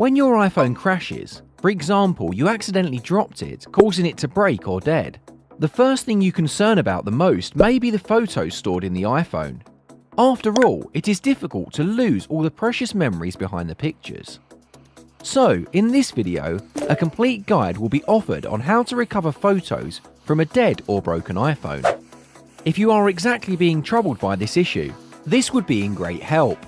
When your iPhone crashes, for example, you accidentally dropped it, causing it to break or dead, the first thing you concern about the most may be the photos stored in the iPhone. After all, it is difficult to lose all the precious memories behind the pictures. So, in this video, a complete guide will be offered on how to recover photos from a dead or broken iPhone. If you are exactly being troubled by this issue, this would be in great help.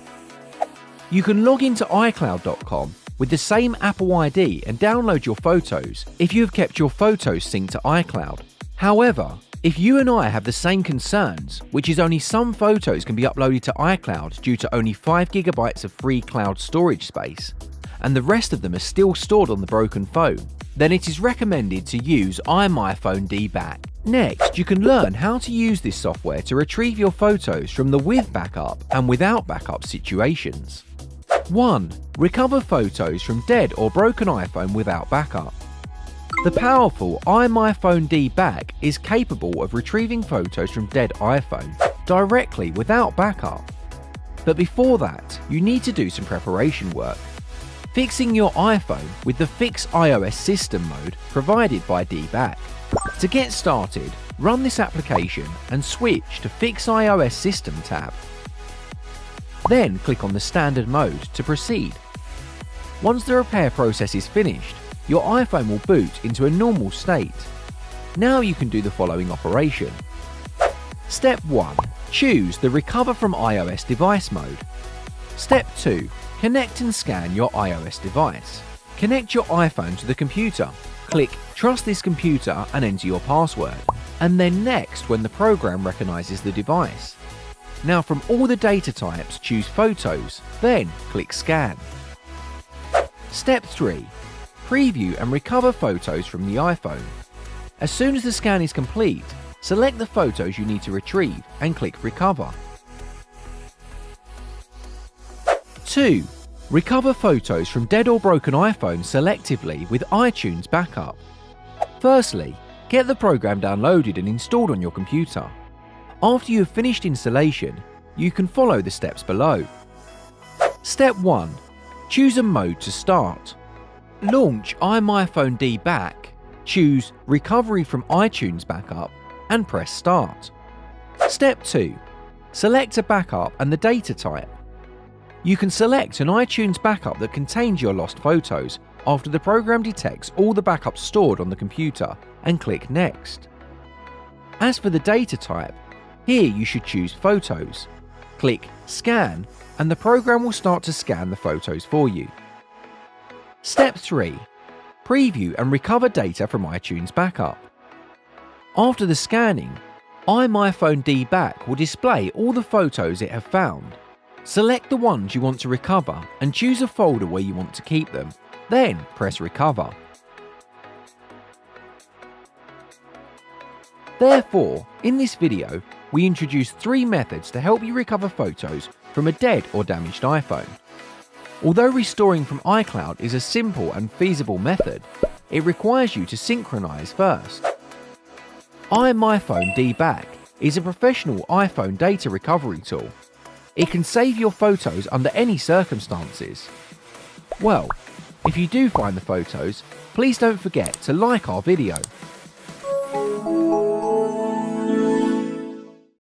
You can log into iCloud.com with the same Apple ID and download your photos if you have kept your photos synced to iCloud. However, if you and I have the same concerns, which is only some photos can be uploaded to iCloud due to only 5 GB of free cloud storage space, and the rest of them are still stored on the broken phone, then it is recommended to use iMyFone DBack. Next, you can learn how to use this software to retrieve your photos from the with backup and without backup situations. 1. Recover photos from dead or broken iPhone without backup. The powerful iMyFone DBack is capable of retrieving photos from dead iPhone directly without backup. But before that, you need to do some preparation work. Fixing your iPhone with the Fix iOS System mode provided by DBack. To get started, run this application and switch to Fix iOS System tab. Then click on the Standard mode to proceed. Once the repair process is finished, your iPhone will boot into a normal state. Now you can do the following operation. Step 1. Choose the Recover from iOS device mode. Step 2. Connect and scan your iOS device. Connect your iPhone to the computer. Click Trust this computer and enter your password. And then next when the program recognizes the device. Now from all the data types, choose Photos, then click Scan. Step 3. Preview and recover photos from the iPhone. As soon as the scan is complete, select the photos you need to retrieve and click Recover. 2. Recover photos from dead or broken iPhone selectively with iTunes Backup. Firstly, get the program downloaded and installed on your computer. After you have finished installation, you can follow the steps below. Step 1. Choose a mode to start. Launch iMyFone DBack, choose Recovery from iTunes Backup and press Start. Step 2. Select a backup and the data type. You can select an iTunes backup that contains your lost photos after the program detects all the backups stored on the computer and click Next. As for the data type, here you should choose Photos. Click Scan and the program will start to scan the photos for you. Step 3. Preview and recover data from iTunes Backup. After the scanning, iMyFone DBack will display all the photos it has found. Select the ones you want to recover and choose a folder where you want to keep them. Then press Recover. Therefore, in this video, we introduce 3 methods to help you recover photos from a dead or damaged iPhone. Although restoring from iCloud is a simple and feasible method, it requires you to synchronize first. iMyFone DBack is a professional iPhone data recovery tool. It can save your photos under any circumstances. Well, if you do find the photos, please don't forget to like our video.